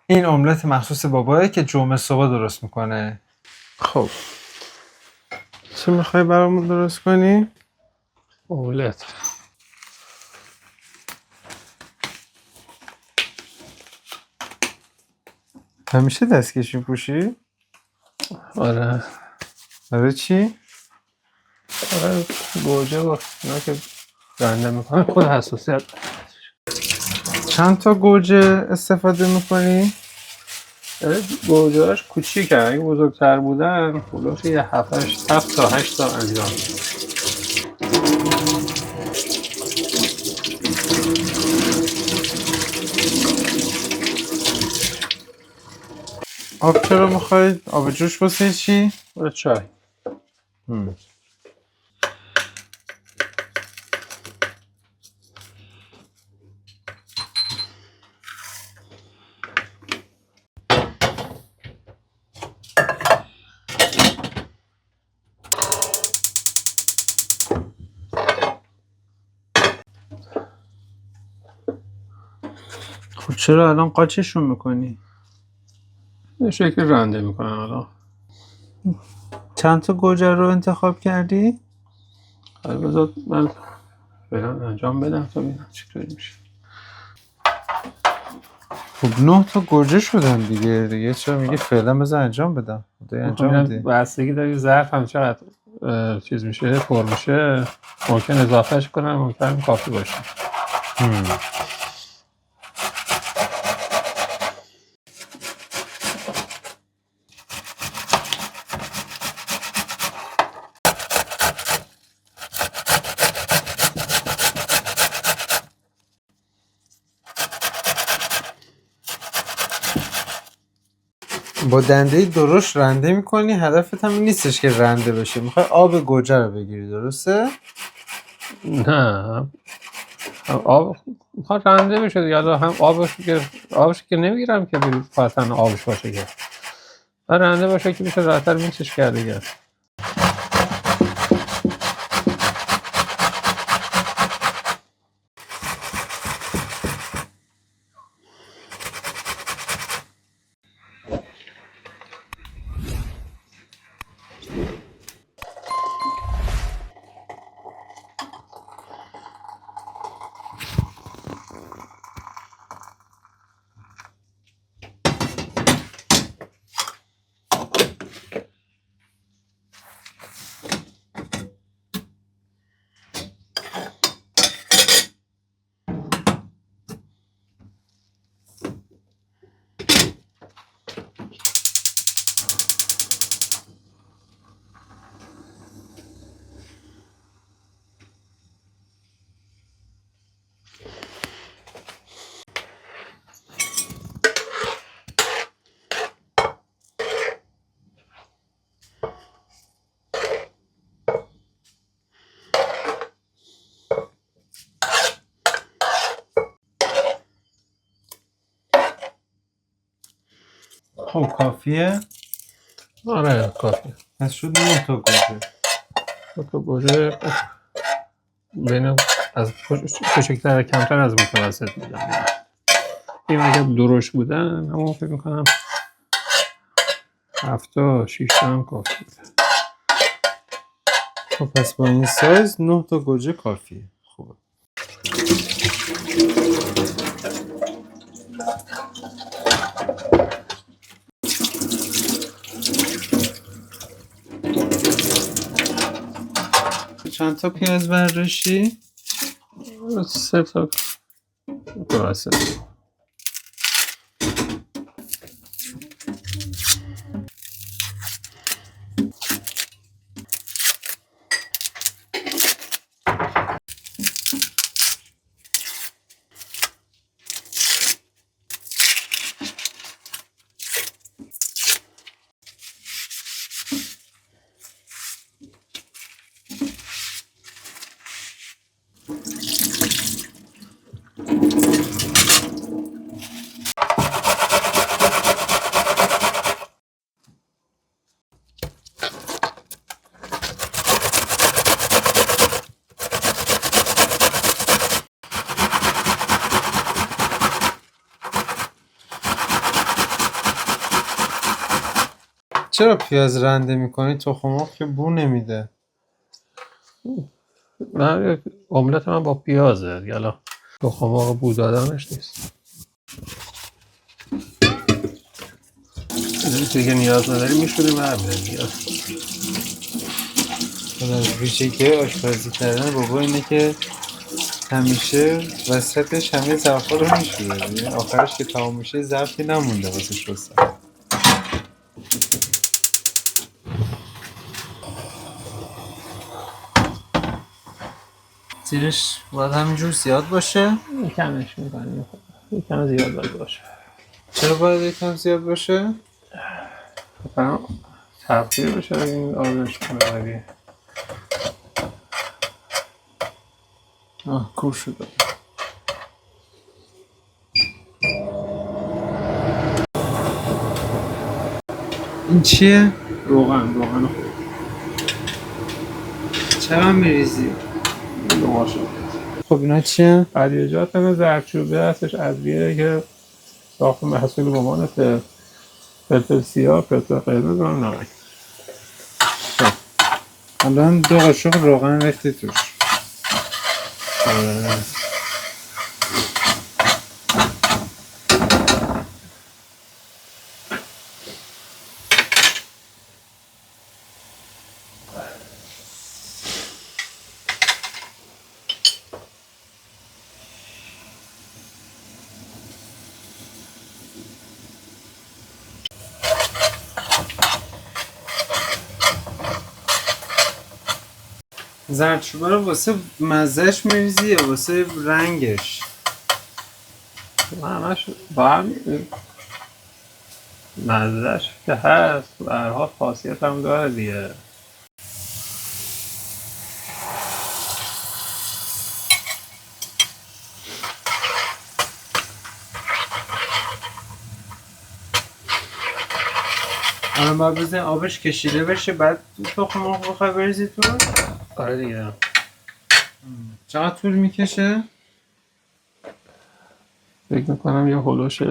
این املت مخصوص بابایه که جمعه صبح درست میکنه. خب چی میخوای برامون درست کنی؟ املت. همیشه دستکش میپوشی؟ آره. برای چی؟ آره گوجه و اینا که رنده میکنه خود حساسیت. چند تا گوجه استفاده میکنی؟ گوجه هاش کوچیکه، اگه بزرگتر بودن خلاص یه 7 تا 8 تا انجام. آب چرا میخوای؟ آب جوش واسه چی؟ برای چای. خب چرا الان قاچشون میکنی؟ یه شکل رنده میکنن الان. چند تا گوجه رو انتخاب کردی؟ حالا بذار من فعلا انجام بدم تا ببینم چطوری میشه. خب 9 تا گوجه شدن دیگه چرا میگی فعلا بذار انجام بدم؟ خدای انجام میخوام بدی. بستگی داره ظرف هم چقدر چیز میشه، پر میشه، ممکن اضافهش کنم، ممکن کافی باشه. با دنده درشت رنده میکنی، هدفت هم این نیستش که رنده بشه، میخوای آب گوجه رو بگیری، درسته؟ نه آب میخواد رنده بشه دیگه. حالا هم آبش که نمیگیرم که قطعا آبش باشه که رنده باشه که میشه راحت‌تر میکسش کرد دیگه. خب کافیه؟ آره کافی. پس شد 9 تا گوجه. تو گوجه بین از کوچکتر کمتر از متوسط میدم. این اگه درشت بودن اما فکر میکنم 7 تا 6 تا هم کافی بوده. خب پس با این سایز 9 تا گوجه کافیه. خوبه. چند تا پیاز برداشتی؟ 3 تا متوسط. چرا پیاز رنده میکنی؟ تخم مرغ که بو نمیده. من املت من با پیازه یالا تخم مرغ بو دادنش نیست. دیگه نیاز نداری میشوری برمیده دیگه. از ویژگی آشپزی کردن بابا اینه که همیشه وسطش همه ظرفا رو میشوره دیگه، آخرش که تمام میشه ظرفی نمونده واسه شستن. زیرش باید همینجور زیاد باشه؟ کمش میکنی یکم زیاد باید باشه. چرا باید یکم زیاد باشه؟ مثلا تبخیر بشه این آبش کنه. کور شده. این چیه؟ روغن چقدر میریزی؟ دو باشه. خب اینا چیه؟ ادویجات همه زردچوبه هستش، ادویه که ساخت محصول مامانته، فلفل سیاه، فلفل قرمز و نمک. الان 2 قاشق روغن ریختی توش. زردچوبه رو واسه مزهش میریزی یا واسه رنگش؟ همش با هم مزدش که هست و هر حال خاصیت هم داره دیگه. الان باید بزنی آبش کشیده بشه بعد تخم مرغ بخوای بریزی تو؟ آره دیگه. چقدر طول میکشه؟ فکر میکنم یه هلوش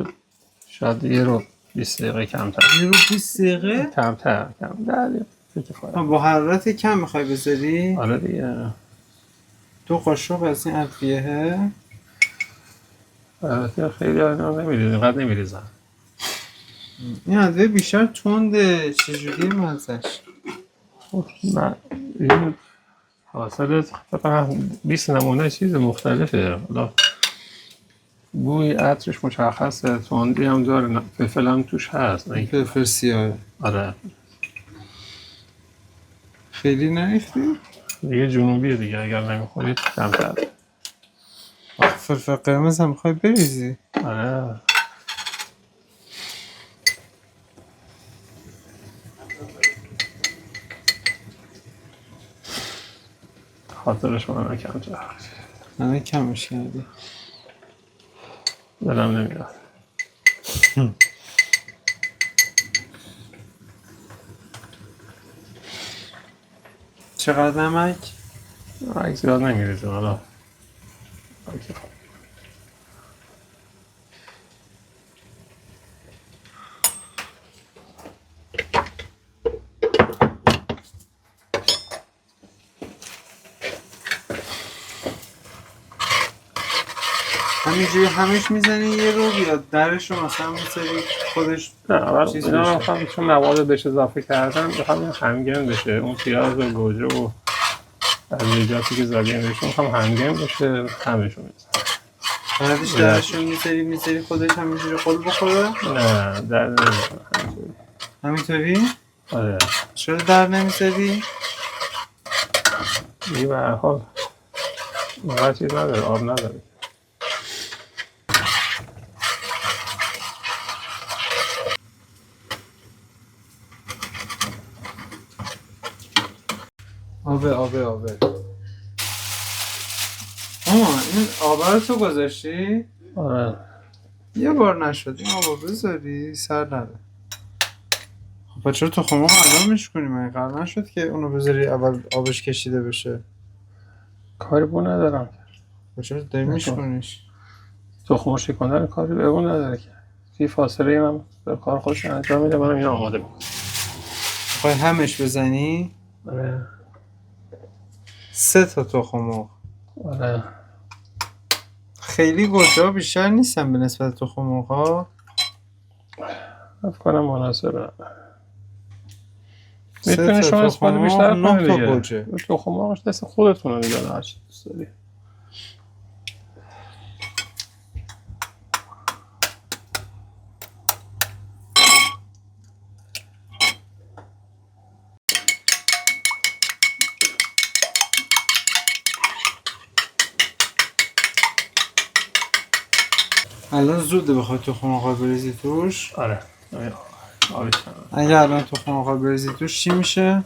شاید یه رو 20 دقیقه کمتر. یه رو 20 دقیقه؟ کمتر فکر کنم. با حرارت کم میخوای بذاری؟ آره دیگه. 2 قاشق از این ادویه. البته خیلی نمیریزن، اینقدر نمیریزن. این ادویه بیشتر تنده، چجوری مزهش؟ من این حاصل فقط 20 نمونه چیز مختلفه. حالا بوی عطرش مشخصه، تندی هم داره، فلفل هم توش هست. فلفل سیاه. آره خیلی نریختی؟ دیگه جنوبیه دیگه، اگر نمیخورید کمتر. فلفل قرمز هم میخوای بریزی؟ آره خاطرش من کمتر. همه کمش کردی. دلم نمیاد. چقدر نمک؟ نمک زیاد نمیریزیم حالا. همینجوری همش میزنی یه رو یا درش رو مثلا میذاری خودش نه اول چیز اینا بشه؟ هم چون مواد بهش اضافه کردن همین همگن بشه، اون پیاز و گوجه و ادویجاتی که زدیم بهشون هم همگن بشه، همشون میزن. بعدش درش رو میذاری خودش همینجوری خود بخوره؟ نه در نمیزن همینطوری؟ آره چرا در نمیذاری؟ دیگه به هر حال اینقدر چیز نداره، آب نداره. آبه این آبه رو تو گذاشتی؟ آره یه بار نشد این آبا بذاری سر نره. خب چرا تخم مرغ الان میشکنی؟ من قرار نشد که اونو بذاری اول آبش کشیده بشه. کاری بو ندارم. چرا داری میشکنیش؟ تخم مرغ شکندن کاری به اون نداره که. فاصله من به کار خودش انجام میده، منم اینو آماده میکنم. میخوای همش بزنی؟ آره 3 تا تخم مرغ. آره خیلی گوجه بیشتر نیستن به نسبت تخم مرغ‌ها. فکر کنم مناسبه. 3 میتونی تا شما تخم استفاده مرغ بیشتر 9 کنی تا دیگه. گوجه. تخم مرغش دست خودتونه دیگه، هر چی دوست داری. الان زوده بخوای تخم مرغ بریزی توش. آره آبش اگه الان تخم مرغ بریزی توش چی میشه؟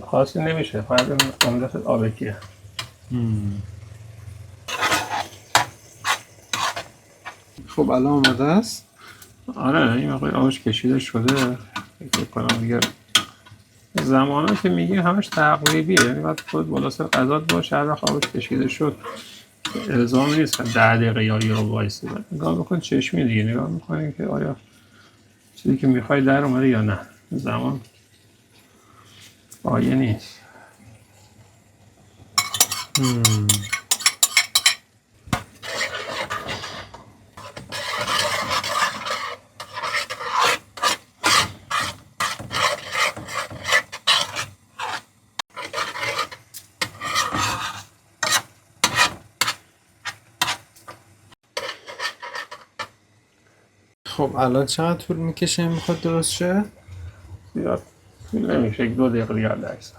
خاصی نمیشه، فقط این عمدت آبکیه. خب الان آماده است. آره این مقدار آبش کشیده شده. فکر کنم دیگه زمانا که میگی همش تقریبیه، یعنی باید خود بالا سر غذات باشه، هر وقت آبش کشیده شد الزامی نیست 10 دقیقه یا یه رو وایسی. نگاه بکن چشمی دیگه، نگاه میکنی که آیا چیزی که میخوای در اومده یا نه. زمان آیه نیست. خب الان چقدر طول میکشه این میخواد درست شه؟ زیاد طول نمیشه، 2 دقیقه دیگه حد اکثر.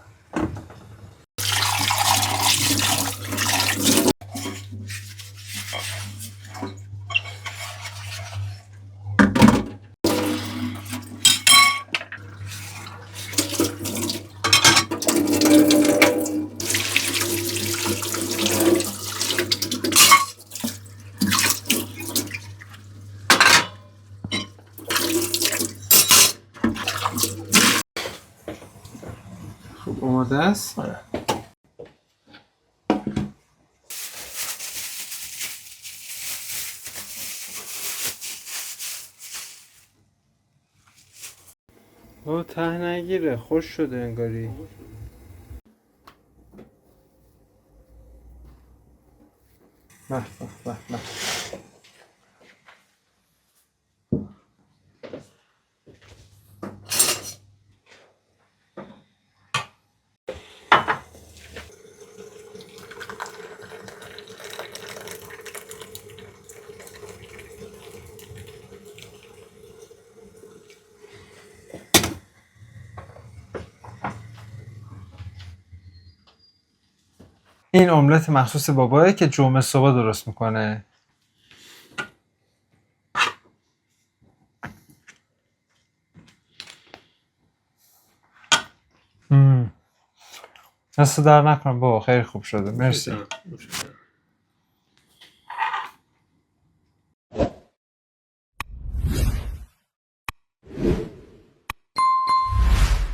خب آماده است. آره. او ته نگیره، خوش شده انگاری. به به به به. این املت مخصوص بابایه که جمعه صبح درست میکنه. دست در نکنم بابا، خیلی خوب شده، مرسی.